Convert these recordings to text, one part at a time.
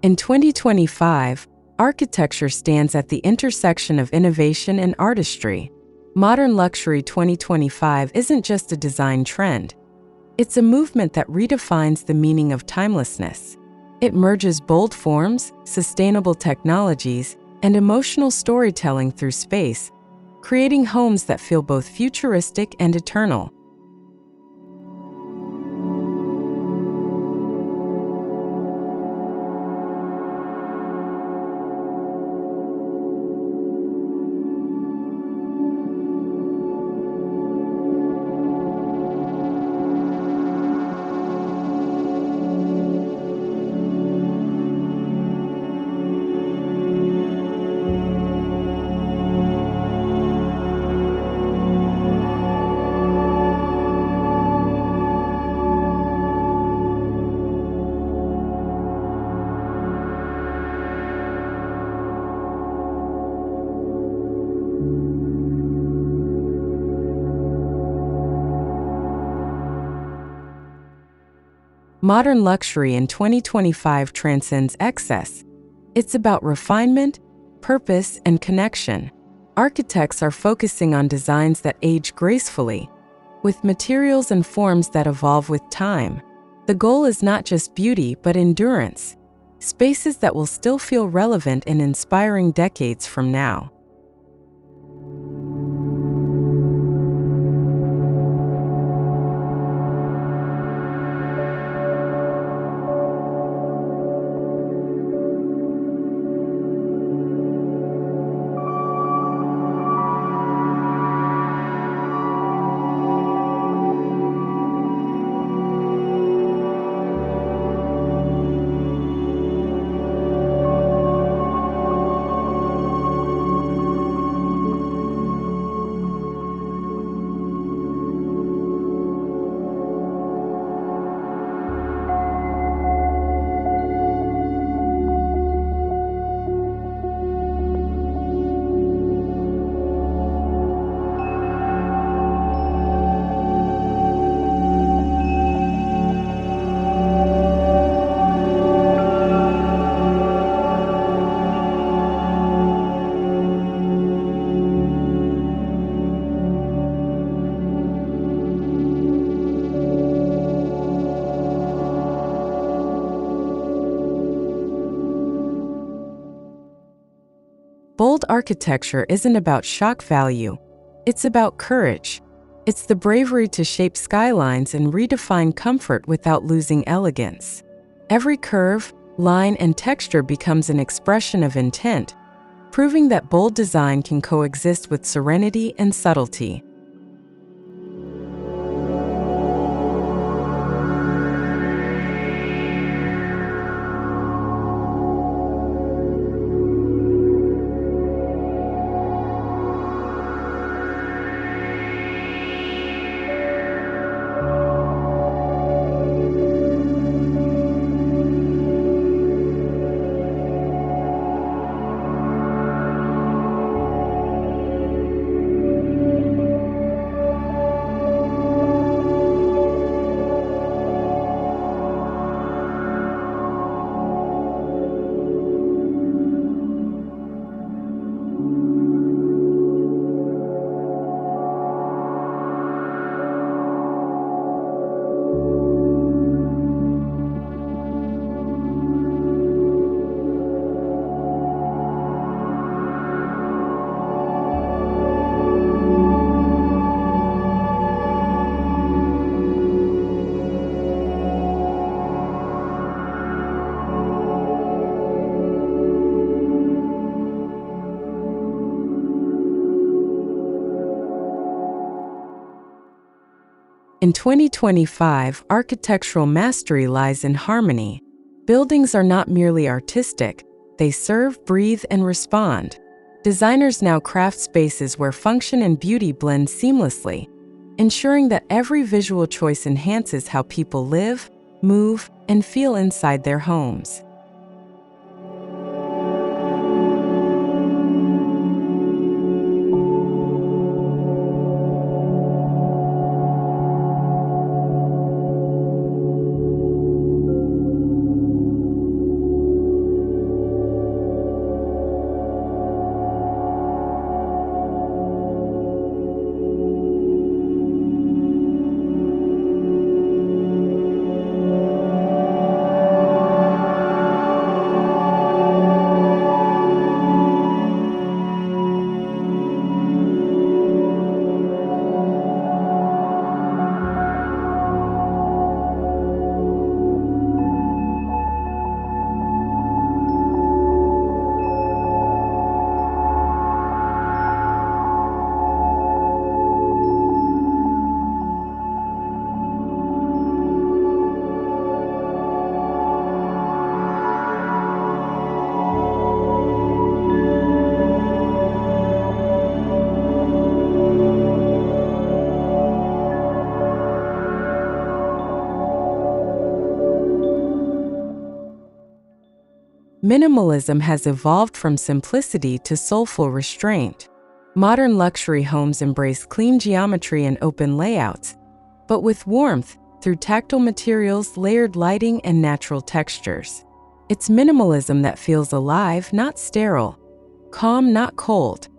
In 2025, architecture stands at the intersection of innovation and artistry. Modern Luxury 2025 isn't just a design trend. It's a movement that redefines the meaning of timelessness. It merges bold forms, sustainable technologies, and emotional storytelling through space, creating homes that feel both futuristic and eternal. Modern luxury in 2025 transcends excess. It's about refinement, purpose, and connection. Architects are focusing on designs that age gracefully, with materials and forms that evolve with time. The goal is not just beauty, but endurance, spaces that will still feel relevant and inspiring decades from now. Bold architecture isn't about shock value, it's about courage. It's the bravery to shape skylines and redefine comfort without losing elegance. Every curve, line, and texture becomes an expression of intent, proving that bold design can coexist with serenity and subtlety. In 2025, architectural mastery lies in harmony. Buildings are not merely artistic, they serve, breathe, and respond. Designers now craft spaces where function and beauty blend seamlessly, ensuring that every visual choice enhances how people live, move, and feel inside their homes. Minimalism has evolved from simplicity to soulful restraint. Modern luxury homes embrace clean geometry and open layouts, but with warmth through tactile materials, layered lighting, and natural textures. It's minimalism that feels alive, not sterile, calm, not cold.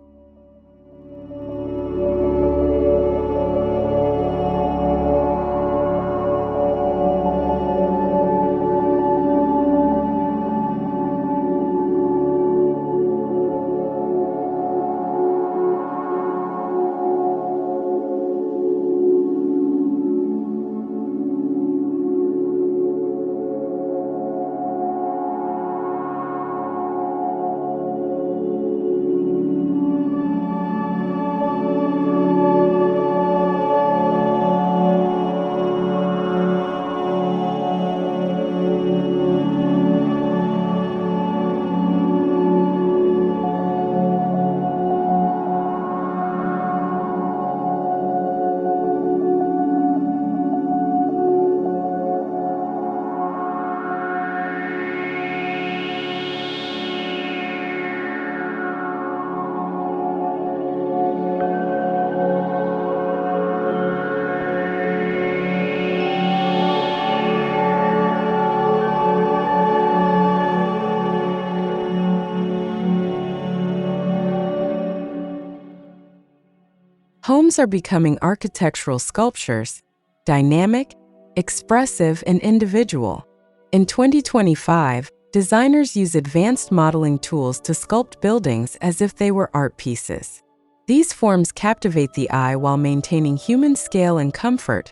Homes are becoming architectural sculptures, dynamic, expressive, and individual. In 2025, designers use advanced modeling tools to sculpt buildings as if they were art pieces. These forms captivate the eye while maintaining human scale and comfort,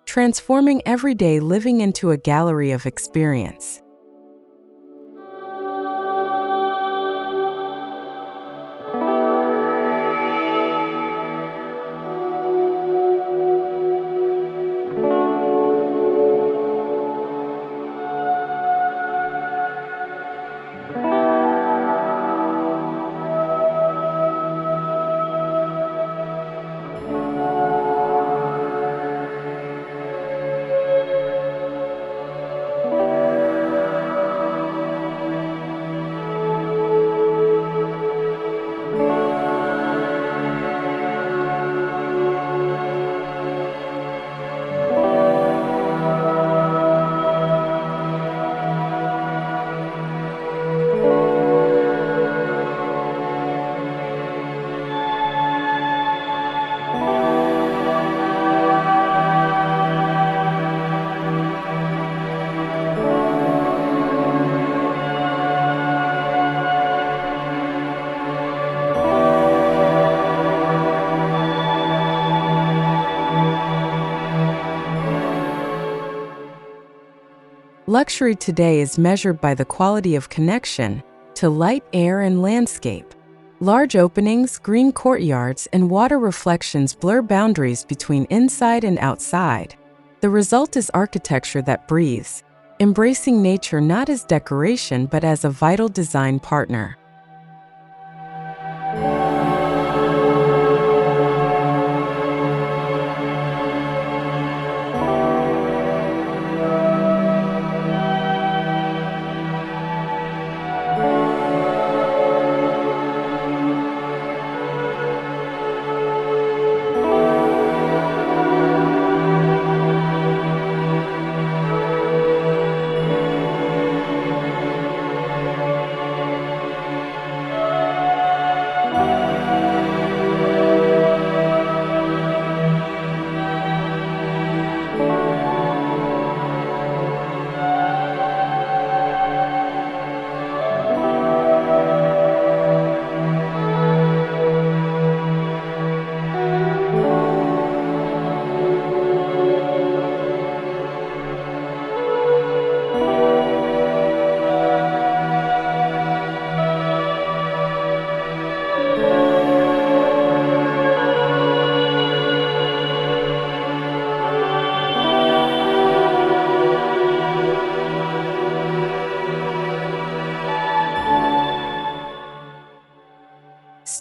transforming everyday living into a gallery of experience. Luxury today is measured by the quality of connection to light, air, and landscape. Large openings, green courtyards, and water reflections blur boundaries between inside and outside. The result is architecture that breathes, embracing nature not as decoration but as a vital design partner.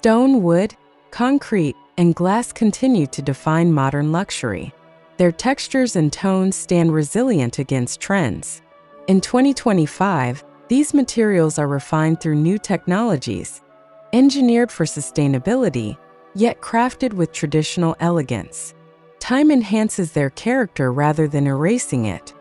Stone, wood, concrete, and glass continue to define modern luxury. Their textures and tones stand resilient against trends. In 2025, These materials are refined through new technologies, engineered for sustainability, yet crafted with traditional elegance. Time enhances their character rather than erasing it.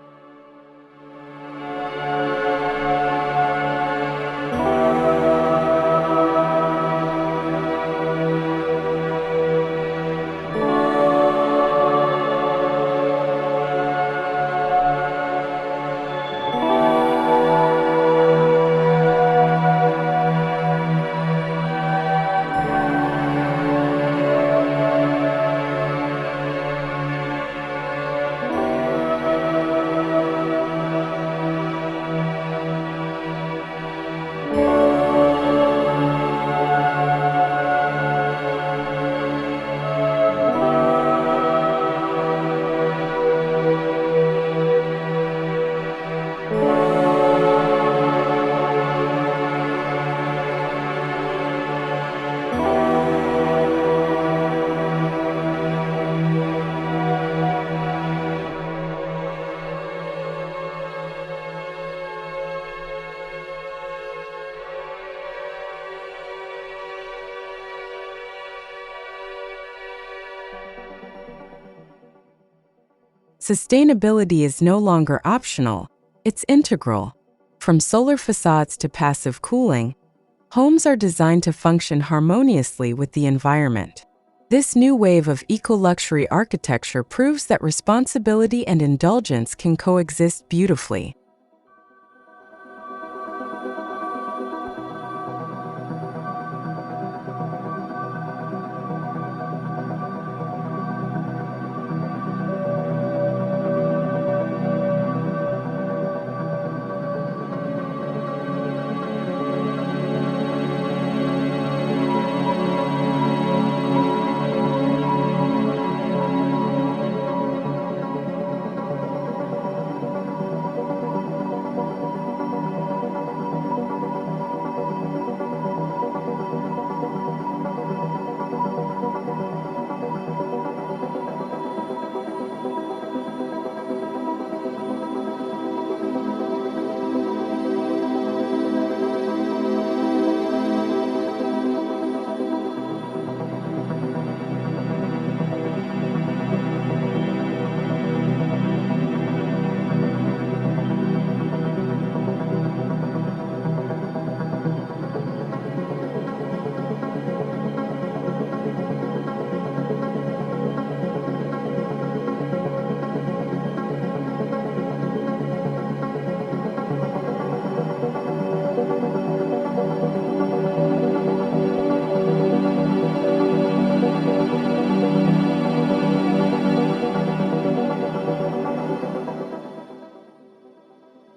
Sustainability is no longer optional, it's integral. From solar facades to passive cooling, homes are designed to function harmoniously with the environment. This new wave of eco-luxury architecture proves that responsibility and indulgence can coexist beautifully.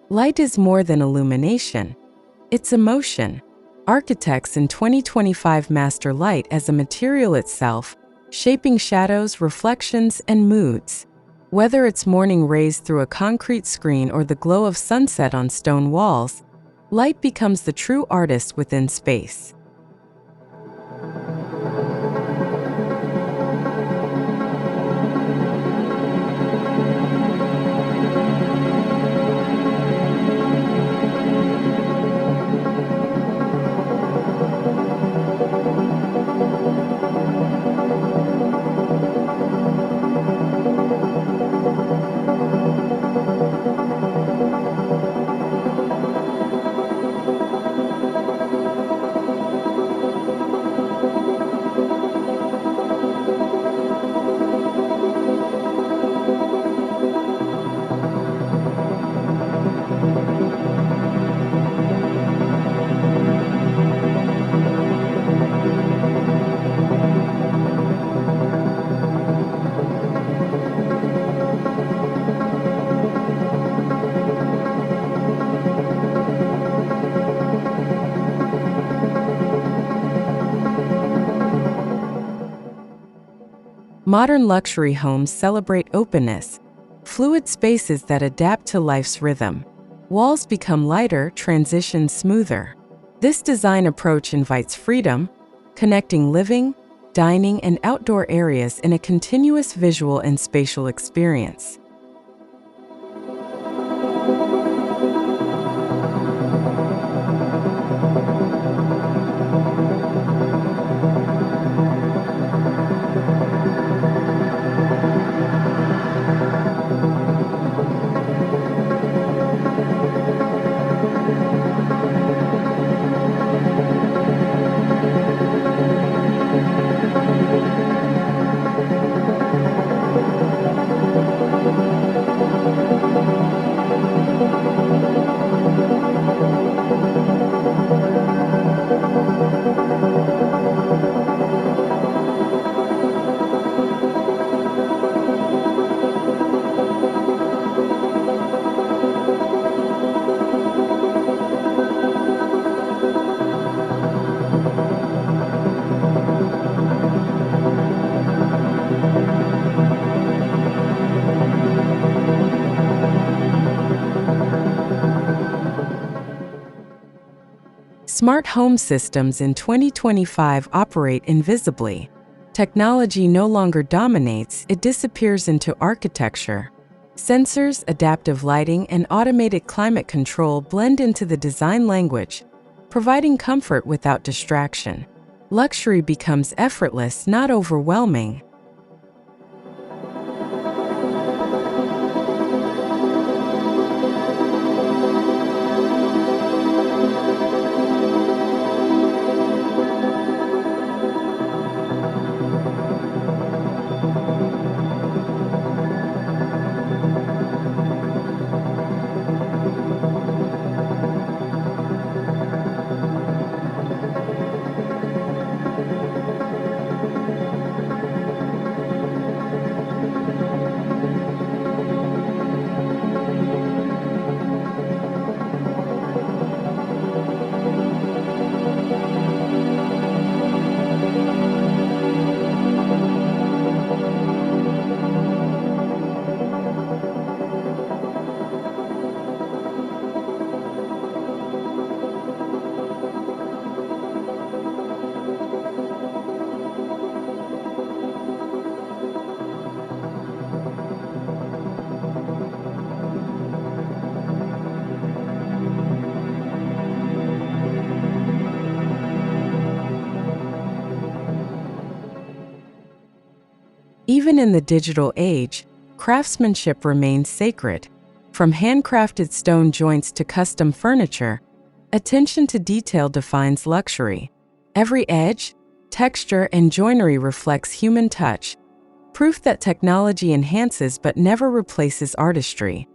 Light is more than illumination, it's emotion. Architects in 2025 master light as a material itself, shaping shadows, reflections, and moods. Whether it's morning rays through a concrete screen or the glow of sunset on stone walls, light becomes the true artist within space. Modern luxury homes celebrate openness, fluid spaces that adapt to life's rhythm. Walls become lighter, transitions smoother. This design approach invites freedom, connecting living, dining, and outdoor areas in a continuous visual and spatial experience. Smart home systems in 2025 operate invisibly. Technology no longer dominates, it disappears into architecture. Sensors, adaptive lighting, and automated climate control blend into the design language, providing comfort without distraction. Luxury becomes effortless, not overwhelming. Even in the digital age, craftsmanship remains sacred. From handcrafted stone joints to custom furniture, attention to detail defines luxury. Every edge, texture, and joinery reflects human touch, proof that technology enhances but never replaces artistry.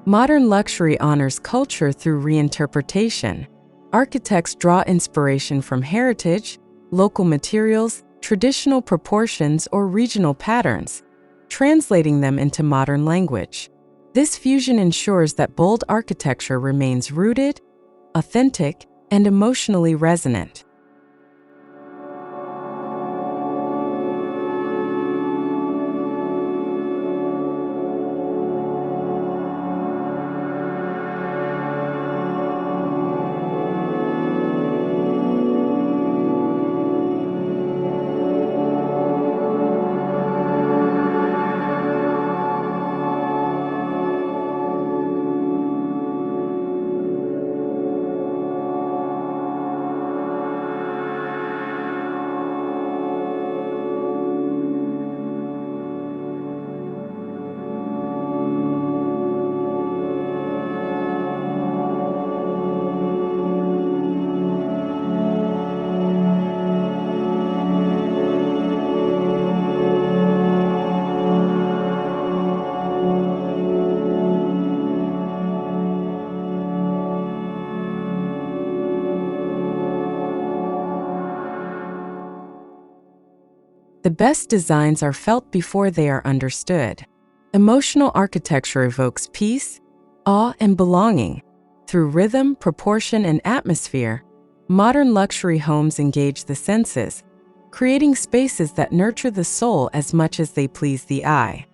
Modern luxury honors culture through reinterpretation. Architects draw inspiration from heritage, local materials, traditional proportions, or regional patterns, translating them into modern language. This fusion ensures that bold architecture remains rooted, authentic, and emotionally resonant. The best designs are felt before they are understood. Emotional architecture evokes peace, awe, and belonging. Through rhythm, proportion, and atmosphere, modern luxury homes engage the senses, creating spaces that nurture the soul as much as they please the eye.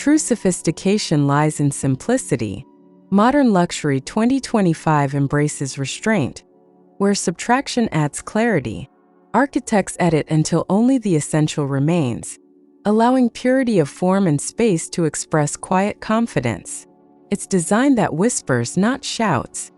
True sophistication lies in simplicity. Modern luxury 2025 embraces restraint, where subtraction adds clarity. Architects edit until only the essential remains, allowing purity of form and space to express quiet confidence. It's design that whispers, not shouts.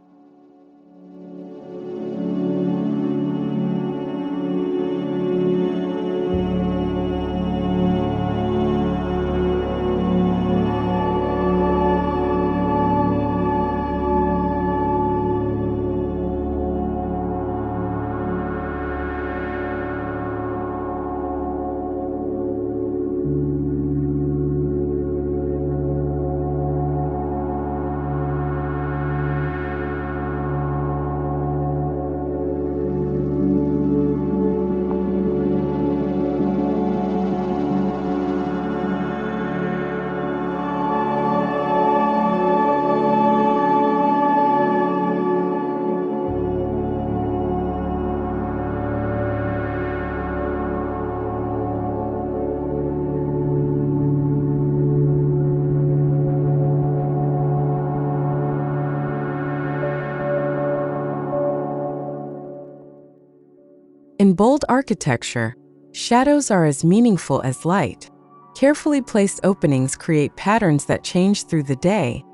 In bold architecture, shadows are as meaningful as light. Carefully placed openings create patterns that change through the day,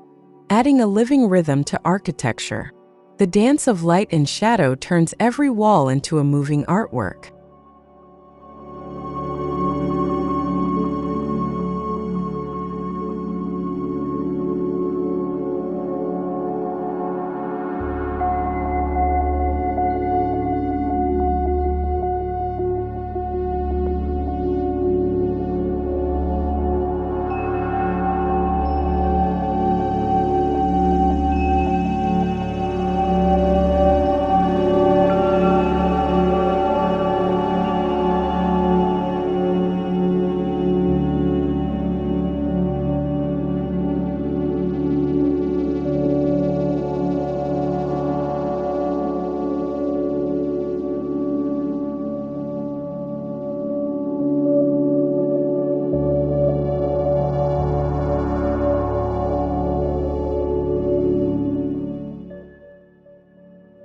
adding a living rhythm to architecture. The dance of light and shadow turns every wall into a moving artwork.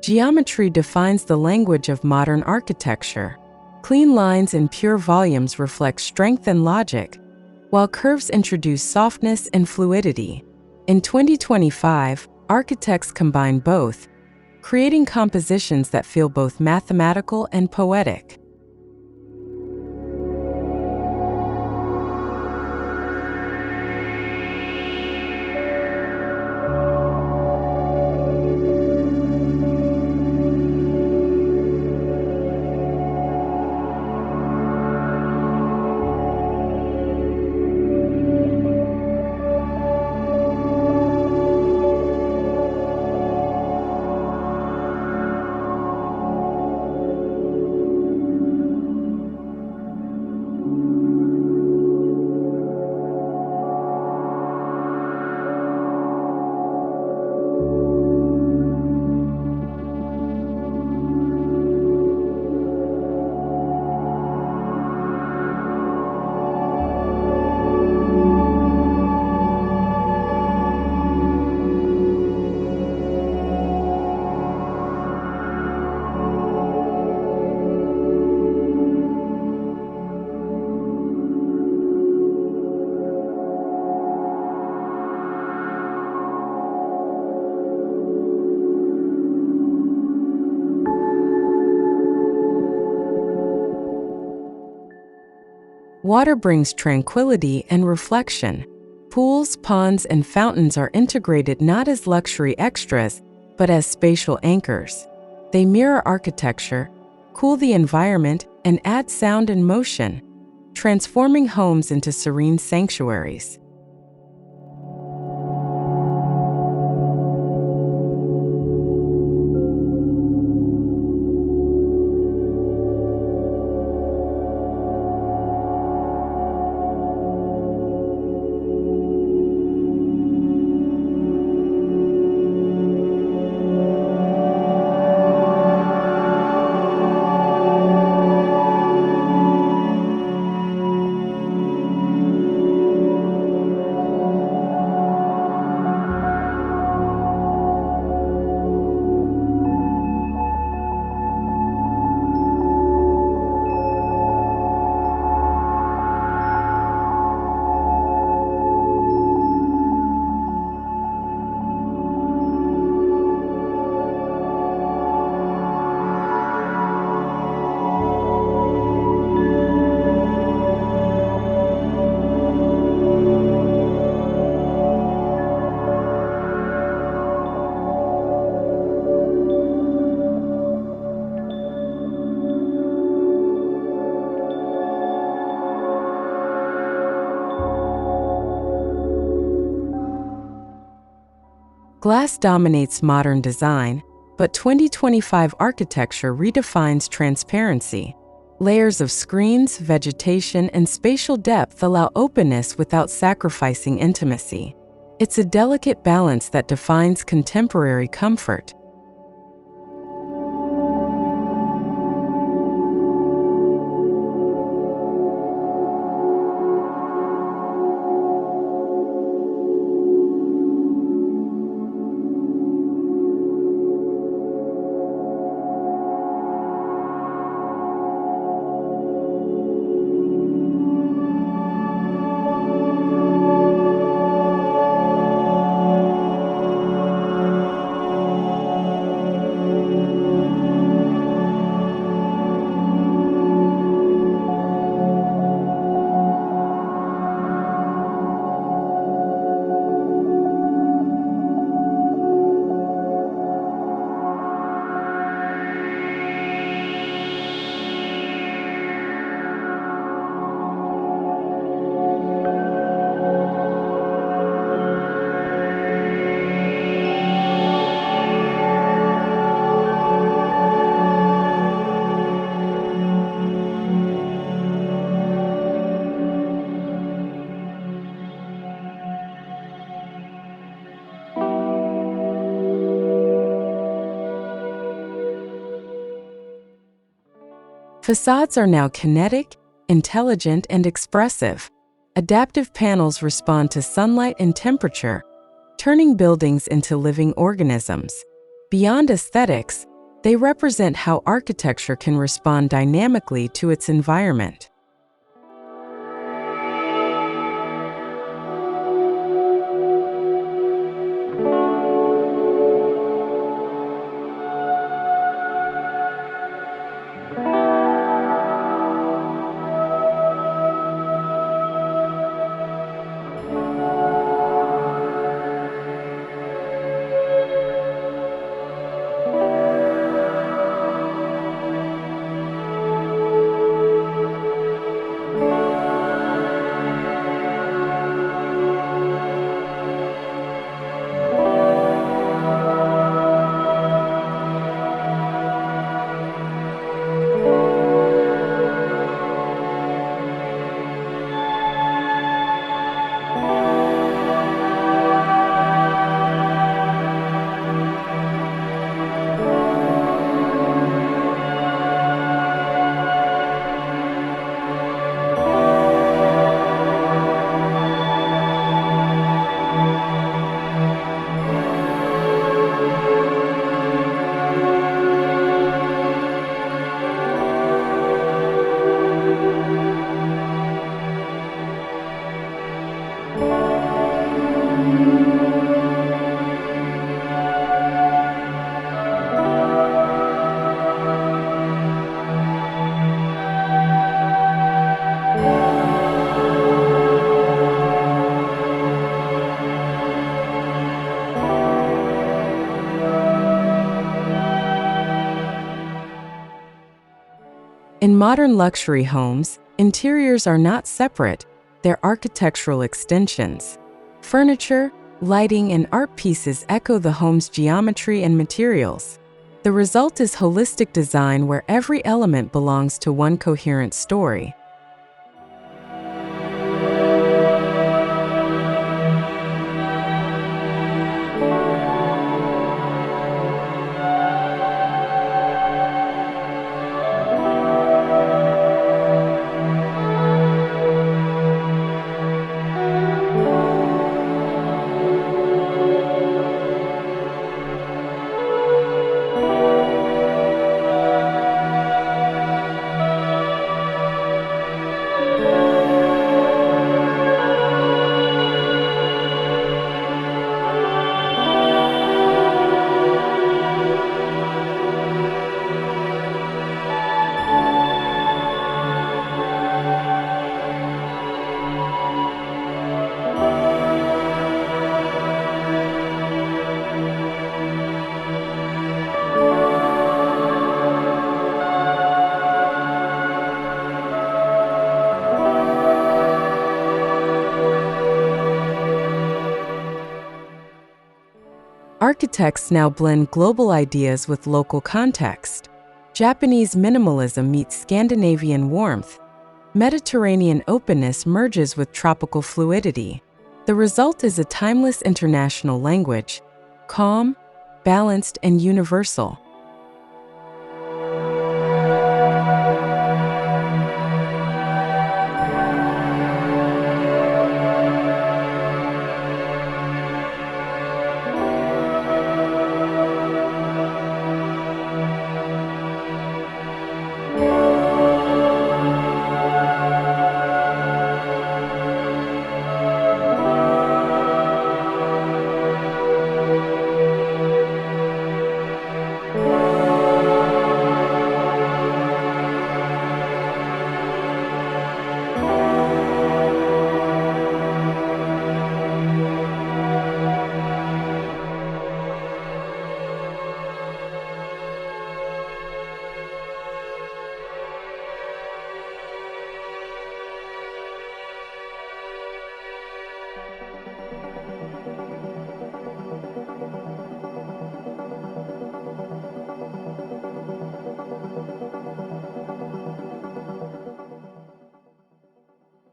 Geometry defines the language of modern architecture. Clean lines and pure volumes reflect strength and logic, while curves introduce softness and fluidity. In 2025, architects combine both, creating compositions that feel both mathematical and poetic. Water brings tranquility and reflection. Pools, ponds, and fountains are integrated not as luxury extras, but as spatial anchors. They mirror architecture, cool the environment, and add sound and motion, transforming homes into serene sanctuaries. Glass dominates modern design, but 2025 architecture redefines transparency. Layers of screens, vegetation, and spatial depth allow openness without sacrificing intimacy. It's a delicate balance that defines contemporary comfort. Facades are now kinetic, intelligent, and expressive. Adaptive panels respond to sunlight and temperature, turning buildings into living organisms. Beyond aesthetics, they represent how architecture can respond dynamically to its environment. In modern luxury homes, interiors are not separate, they're architectural extensions. Furniture, lighting, and art pieces echo the home's geometry and materials. The result is holistic design where every element belongs to one coherent story. Architects now blend global ideas with local context. Japanese minimalism meets Scandinavian warmth. Mediterranean openness merges with tropical fluidity. The result is a timeless international language, calm, balanced, and universal.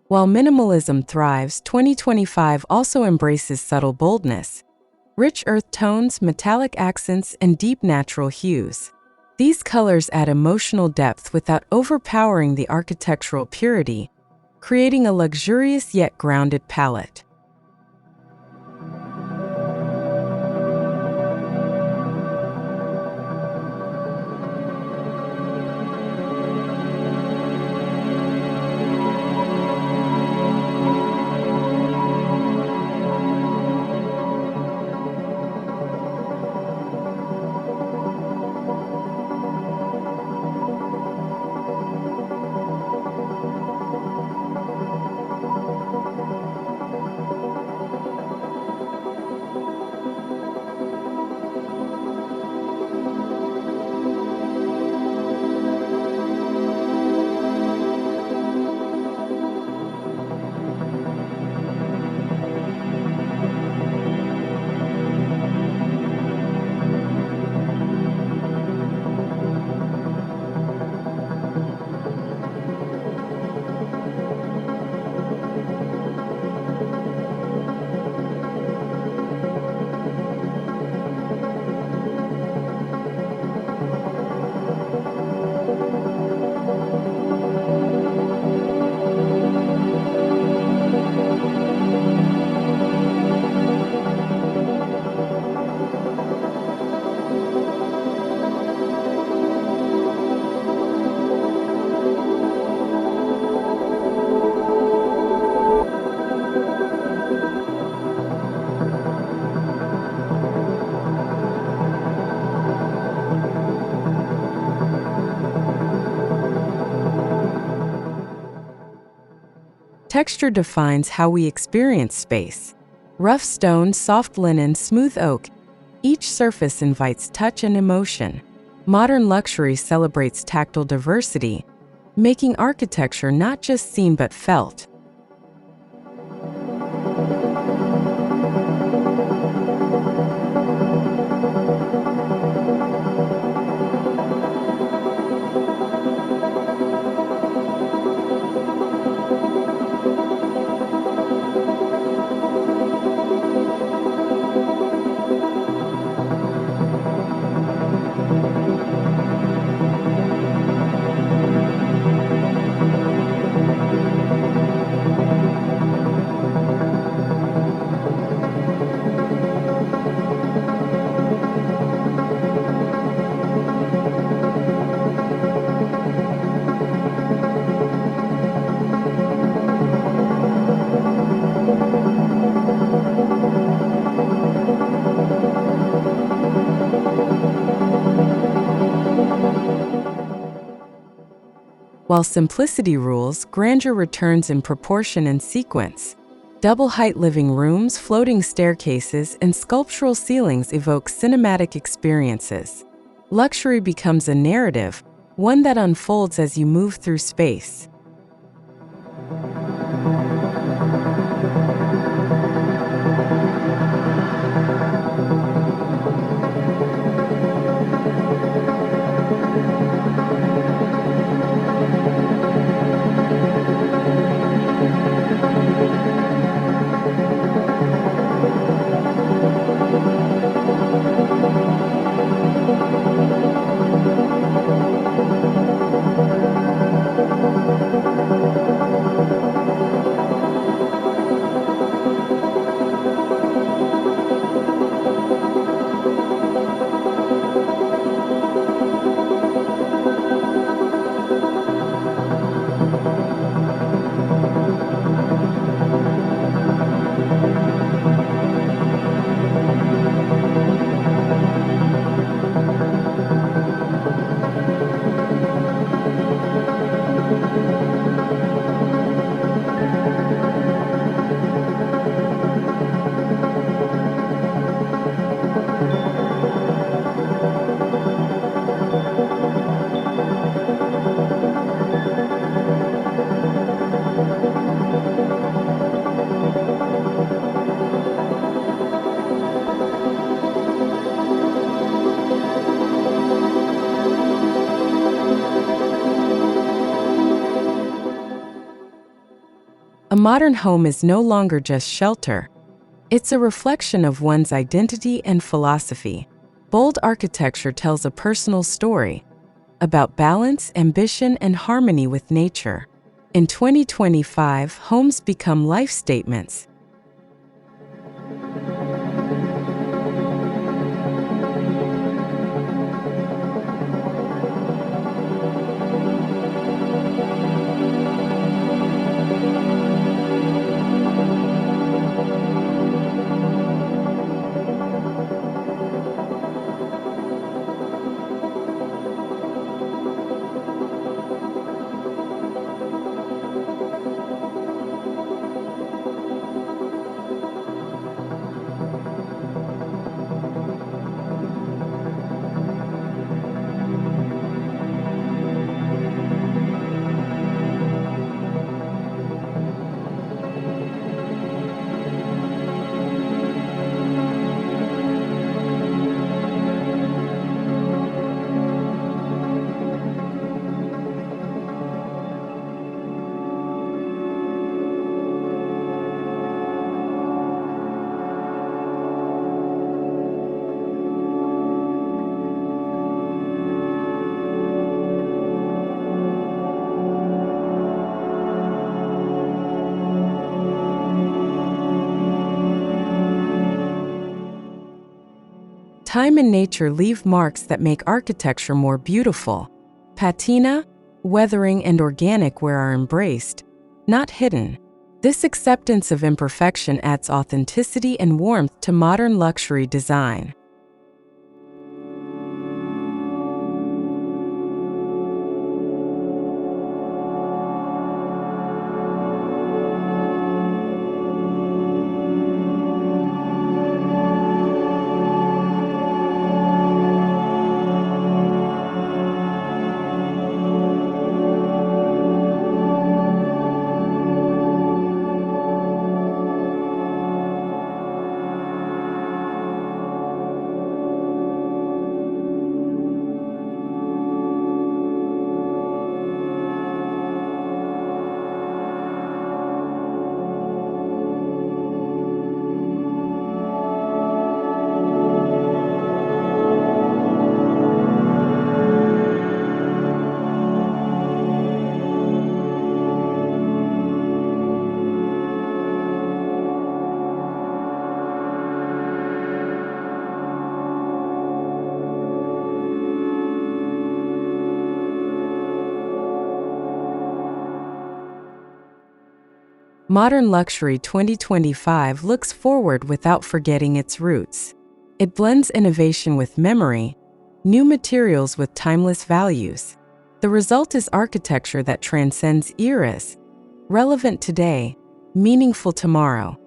While minimalism thrives, 2025 also embraces subtle boldness, rich earth tones, metallic accents, and deep natural hues. These colors add emotional depth without overpowering the architectural purity, creating a luxurious yet grounded palette. Texture defines how we experience space. Rough stone, soft linen, smooth oak, each surface invites touch and emotion. Modern luxury celebrates tactile diversity, making architecture not just seen but felt. While simplicity rules, grandeur returns in proportion and sequence. Double-height living rooms, floating staircases, and sculptural ceilings evoke cinematic experiences. Luxury becomes a narrative, one that unfolds as you move through space. modern home is no longer just shelter. It's a reflection of one's identity and philosophy. Bold architecture tells a personal story about balance, ambition, and harmony with nature. In 2025, homes become life statements. Time and nature leave marks that make architecture more beautiful. Patina, weathering, and organic wear are embraced, not hidden. This acceptance of imperfection adds authenticity and warmth to modern luxury design. Modern Luxury 2025 looks forward without forgetting its roots. It blends innovation with memory, new materials with timeless values. The result is architecture that transcends eras, relevant today, meaningful tomorrow.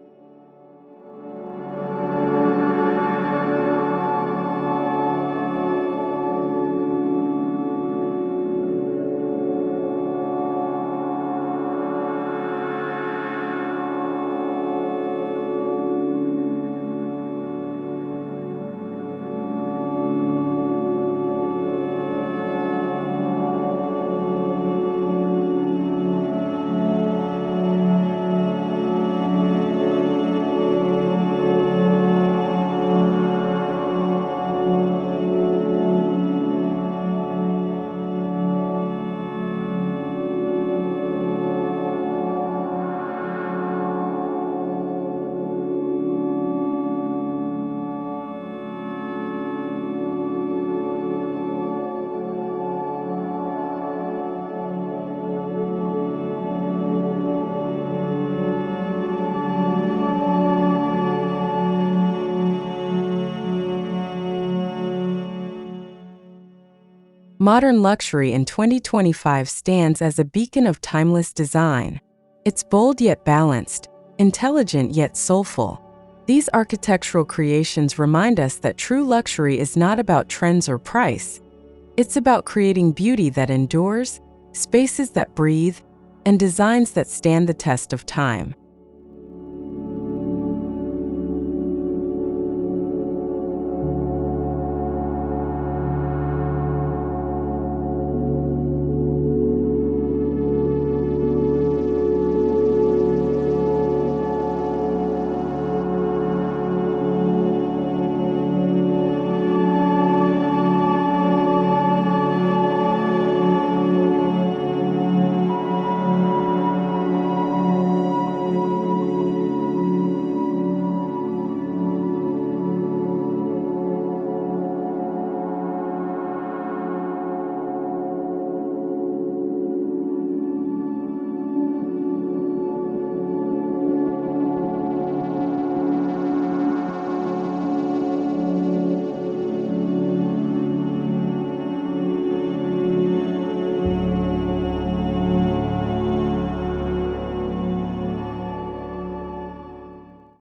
Modern luxury in 2025 stands as a beacon of timeless design. It's bold yet balanced, intelligent yet soulful. These architectural creations remind us that true luxury is not about trends or price. It's about creating beauty that endures, spaces that breathe, and designs that stand the test of time.